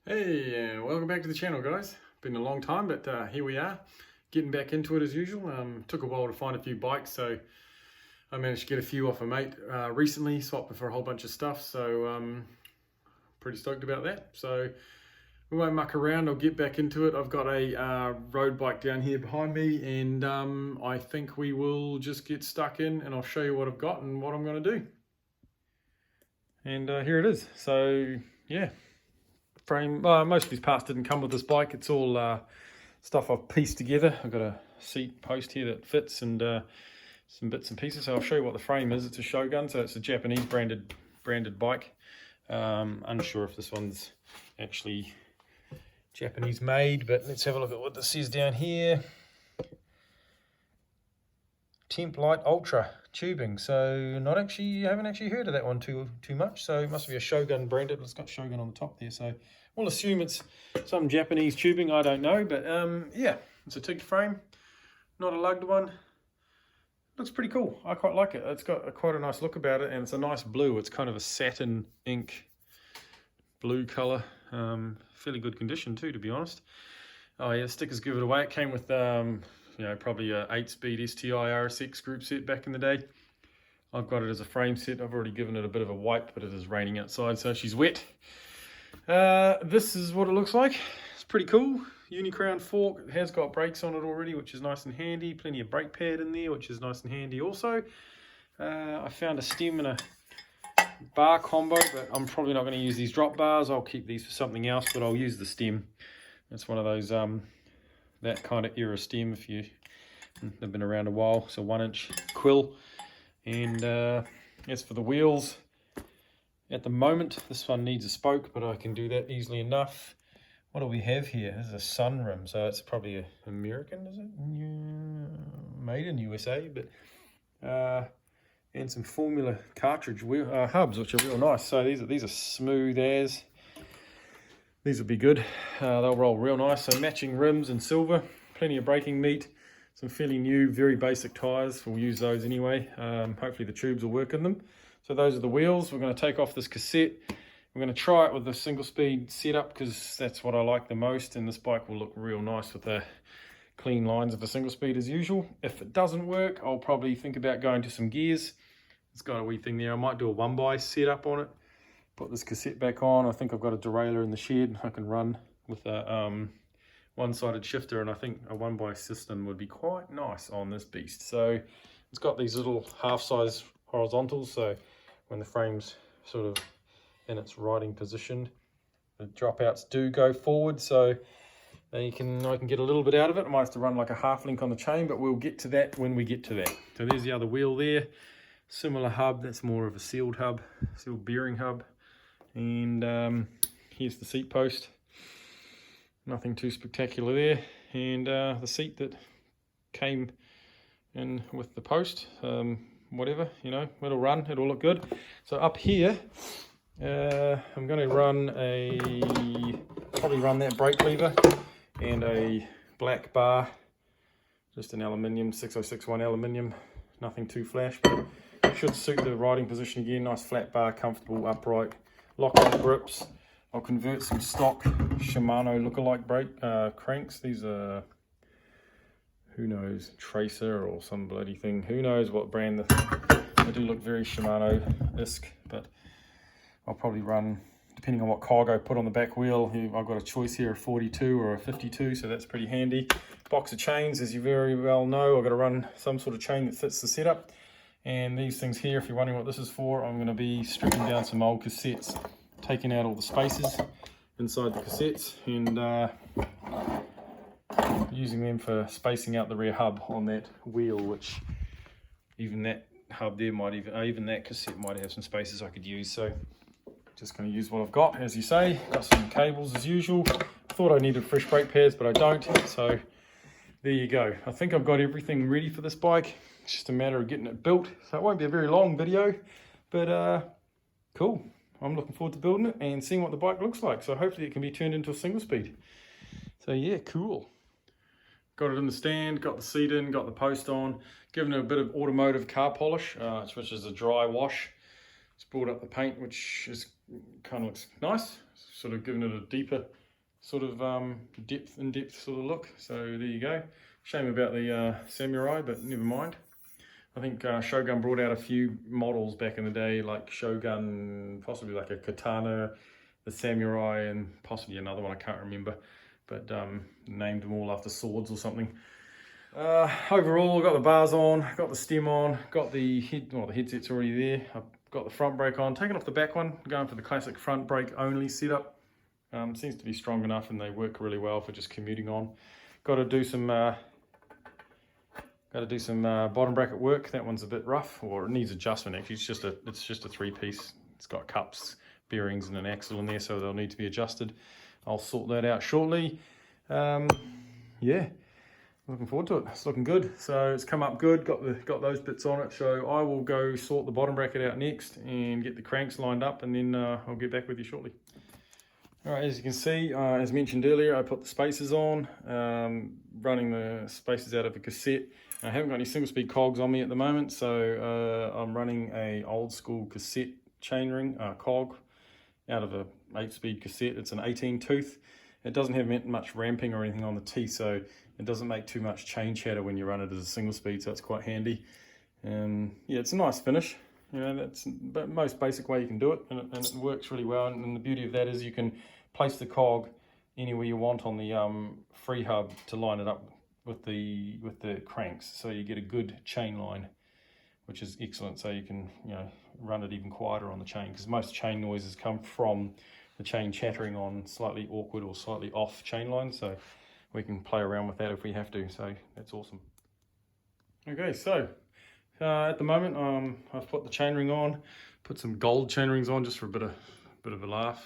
Hey, welcome back to the channel, guys. Been a long time, but here we are, getting back into it as usual. Took a while to find a few bikes, so I managed to get a few off a mate recently, swapped them for a whole bunch of stuff, so pretty stoked about that. So we won't muck around, I'll get back into it. I've got a road bike down here behind me, and I think we will just get stuck in and I'll show you what I've got and what I'm going to do. And here it is. So yeah. Frame, most of these parts didn't come with this bike. It's all stuff I've pieced together. I've got a seat post here that fits and some bits and pieces. So I'll show you what the frame is. It's a Shogun, so it's a Japanese branded bike. Unsure if this one's actually Japanese made, but let's have a look at what this says down here. Temp Light Ultra tubing. So you haven't actually heard of that one too much. So it must be a Shogun branded. It's got Shogun on the top there. So we'll assume it's some Japanese tubing. I don't know, but yeah, it's a TIG frame, not a lugged one. Looks pretty cool. I quite like it. It's got quite a nice look about it, and it's a nice blue. It's kind of a satin ink blue color. Fairly good condition too, to be honest. Oh yeah, stickers give it away. It came with probably a 8-speed STI RSX group set back in the day. I've got it as a frame set. I've already given it a bit of a wipe, but it is raining outside, so she's wet. This is what it looks like. It's pretty cool. Unicrown fork. It has got brakes on it already, which is nice and handy. Plenty of brake pad in there, which is nice and handy also. I found a stem and a bar combo, but I'm probably not going to use these drop bars. I'll keep these for something else, but I'll use the stem. It's one of those that kind of era stem if they've been around a while. It's a 1-inch quill, and as for the wheels, at the moment this one needs a spoke, but I can do that easily enough. What do we have here? This is a sun rim, so it's probably American, is it? Made in USA, but and some Formula cartridge wheel hubs, which are real nice. So these are smooth as. These will be good. They'll roll real nice. So matching rims in silver, plenty of braking meat, some fairly new, very basic tyres. We'll use those anyway. Hopefully the tubes will work in them. So those are the wheels. We're going to take off this cassette. We're going to try it with the single speed setup because that's what I like the most. And this bike will look real nice with the clean lines of a single speed as usual. If it doesn't work, I'll probably think about going to some gears. It's got a wee thing there. I might do a 1x setup on it. Put this cassette back on. I think I've got a derailleur in the shed I can run with a one-sided shifter, and I think a 1x system would be quite nice on this beast. So it's got these little half-size horizontals, so when the frame's sort of in its riding position, the dropouts do go forward, so I can get a little bit out of it. I might have to run like a half link on the chain, but we'll get to that when we get to that. So there's the other wheel there. Similar hub, that's more of a sealed bearing hub. And here's the seat post. Nothing too spectacular there. And the seat that came in with the post, whatever, it'll run, it'll look good. So up here, I'm going to probably run that brake lever and a black bar, just an aluminium, 6061 aluminium, nothing too flash, but should suit the riding position again. Nice flat bar, comfortable, upright. Lock-on grips. I'll convert some stock Shimano lookalike brake cranks. These are, who knows, Tracer or some bloody thing. Who knows what brand. They do look very Shimano-esque, but I'll probably run, depending on what cargo I put on the back wheel. I've got a choice here, a 42 or a 52, so that's pretty handy. Box of chains, as you very well know, I've got to run some sort of chain that fits the setup. And these things here, if you're wondering what this is for, I'm going to be stripping down some old cassettes, taking out all the spaces inside the cassettes, and using them for spacing out the rear hub on that wheel, which even that hub there might even that cassette might have some spaces I could use. So just going to use what I've got, as you say. Got some cables as usual. Thought I needed fresh brake pads, but I don't. So there you go. I think I've got everything ready for this bike. It's just a matter of getting it built. So it won't be a very long video, but cool. I'm looking forward to building it and seeing what the bike looks like. So hopefully it can be turned into a single speed. So yeah, cool. Got it in the stand, got the seat in, got the post on, given it a bit of automotive car polish, which is a dry wash. Just brought up the paint, which is kind of looks nice, sort of giving it a deeper sort of in-depth sort of look. So there you go. Shame about the Samurai, but never mind. I think Shogun brought out a few models back in the day, like Shogun, possibly like a Katana, the Samurai, and possibly another one I can't remember, but named them all after swords or something. Overall, got the bars on, got the stem on, got the the headset's already there. I've got the front brake on, taken off the back one, going for the classic front brake only setup. Seems to be strong enough and they work really well for just commuting on. Got to do some bottom bracket work. That one's a bit rough, or it needs adjustment actually. It's just a three-piece. It's got cups, bearings, and an axle in there, so they'll need to be adjusted. I'll sort that out shortly. Yeah, looking forward to it. It's looking good. So it's come up good. Got those bits on it. So I will go sort the bottom bracket out next and get the cranks lined up, and then I'll get back with you shortly. All right, as you can see, as mentioned earlier, I put the spacers on, running the spacers out of a cassette. I haven't got any single speed cogs on me at the moment, so I'm running a old school cassette chainring cog out of a 8-speed cassette. It's an 18 tooth. It doesn't have much ramping or anything on the teeth, so it doesn't make too much chain chatter when you run it as a single speed, so it's quite handy. Yeah, it's a nice finish. You know, that's the most basic way you can do it, and it works really well. And the beauty of that is you can place the cog anywhere you want on the free hub to line it up with the cranks, so you get a good chain line, which is excellent. So you can run it even quieter on the chain, because most chain noises come from the chain chattering on slightly awkward or slightly off chain lines. So we can play around with that if we have to. So that's awesome. Okay, so at the moment I've put the chainring on, put some gold chainrings on just for a bit of a laugh.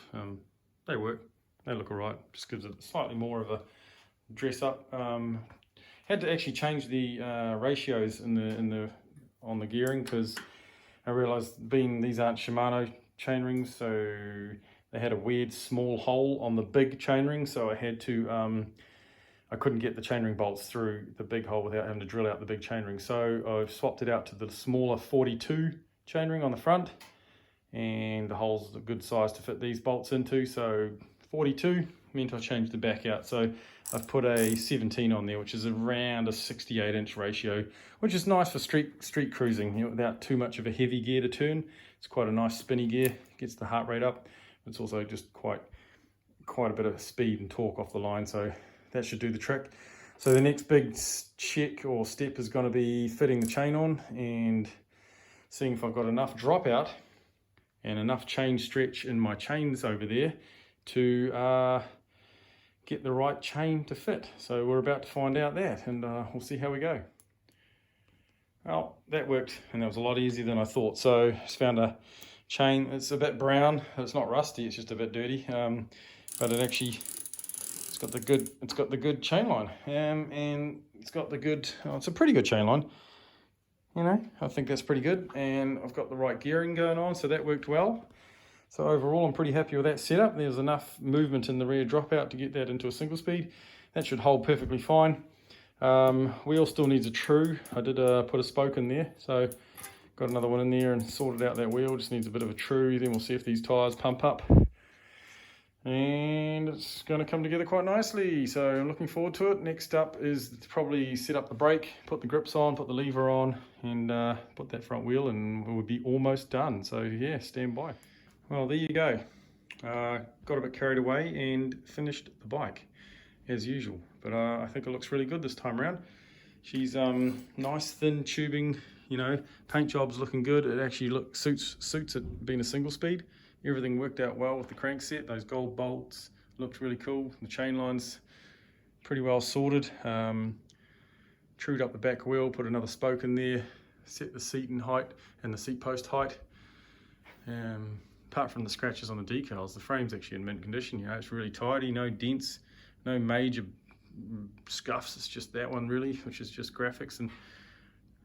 They work, they look alright, just gives it slightly more of a dress up. Had to actually change the ratios on the gearing, because I realized these aren't Shimano chainrings, so they had a weird small hole on the big chainring, so I had to I couldn't get the chainring bolts through the big hole without having to drill out the big chainring. So I've swapped it out to the smaller 42 chainring on the front, and the hole's a good size to fit these bolts into. So 42 meant I changed the back out. So I've put a 17 on there, which is around a 68-inch ratio, which is nice for street cruising, without too much of a heavy gear to turn. It's quite a nice spinny gear, gets the heart rate up. It's also just quite a bit of speed and torque off the line, so that should do the trick. So the next big check or step is going to be fitting the chain on and seeing if I've got enough dropout and enough chain stretch in my chains over there to get the right chain to fit. So we're about to find out that, and we'll see how we go. Well, that worked, and that was a lot easier than I thought. So just found a chain. It's a bit brown. It's not rusty. It's just a bit dirty. But it's got the good chain line, and it's got the good. It's a pretty good chain line. I think that's pretty good, and I've got the right gearing going on, so that worked well. So overall, I'm pretty happy with that setup. There's enough movement in the rear dropout to get that into a single speed. That should hold perfectly fine. Wheel still needs a true. I did put a spoke in there, so got another one in there and sorted out that wheel. Just needs a bit of a true. Then we'll see if these tires pump up. And it's going to come together quite nicely, so I'm looking forward to it. Next up is to probably set up the brake, put the grips on, put the lever on, and put that front wheel, and we'll be almost done. So yeah, stand by. Well, there you go. Got a bit carried away and finished the bike as usual, but I think it looks really good this time around. She's nice thin tubing, paint job's looking good. It actually suits it being a single speed. Everything worked out well with the crank set. Those gold bolts looked really cool. The chain line's pretty well sorted. Trued up the back wheel, put another spoke in there, set the seat in height and the seat post height. Apart from the scratches on the decals, the frame's actually in mint condition. It's really tidy, no dents, no major scuffs. It's just that one really, which is just graphics, and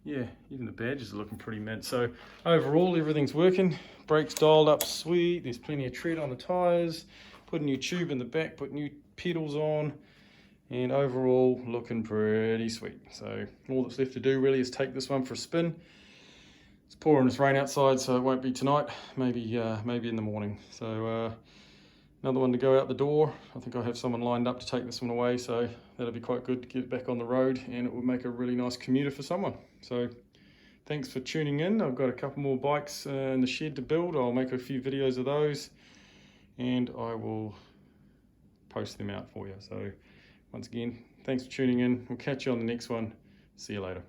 yeah, even the badges are looking pretty mint. So overall, everything's working. Brakes dialed up sweet. There's plenty of tread on the tires. Put a new tube in the back, put new pedals on, and overall looking pretty sweet. So all that's left to do really is take this one for a spin, It's pouring this rain outside, so it won't be tonight. Maybe maybe in the morning. So another one to go out the door. I think I have someone lined up to take this one away, so that'll be quite good to get it back on the road, and it will make a really nice commuter for someone. So thanks for tuning in. I've got a couple more bikes in the shed to build. I'll make a few videos of those, and I will post them out for you. So once again, thanks for tuning in. We'll catch you on the next one. See you later.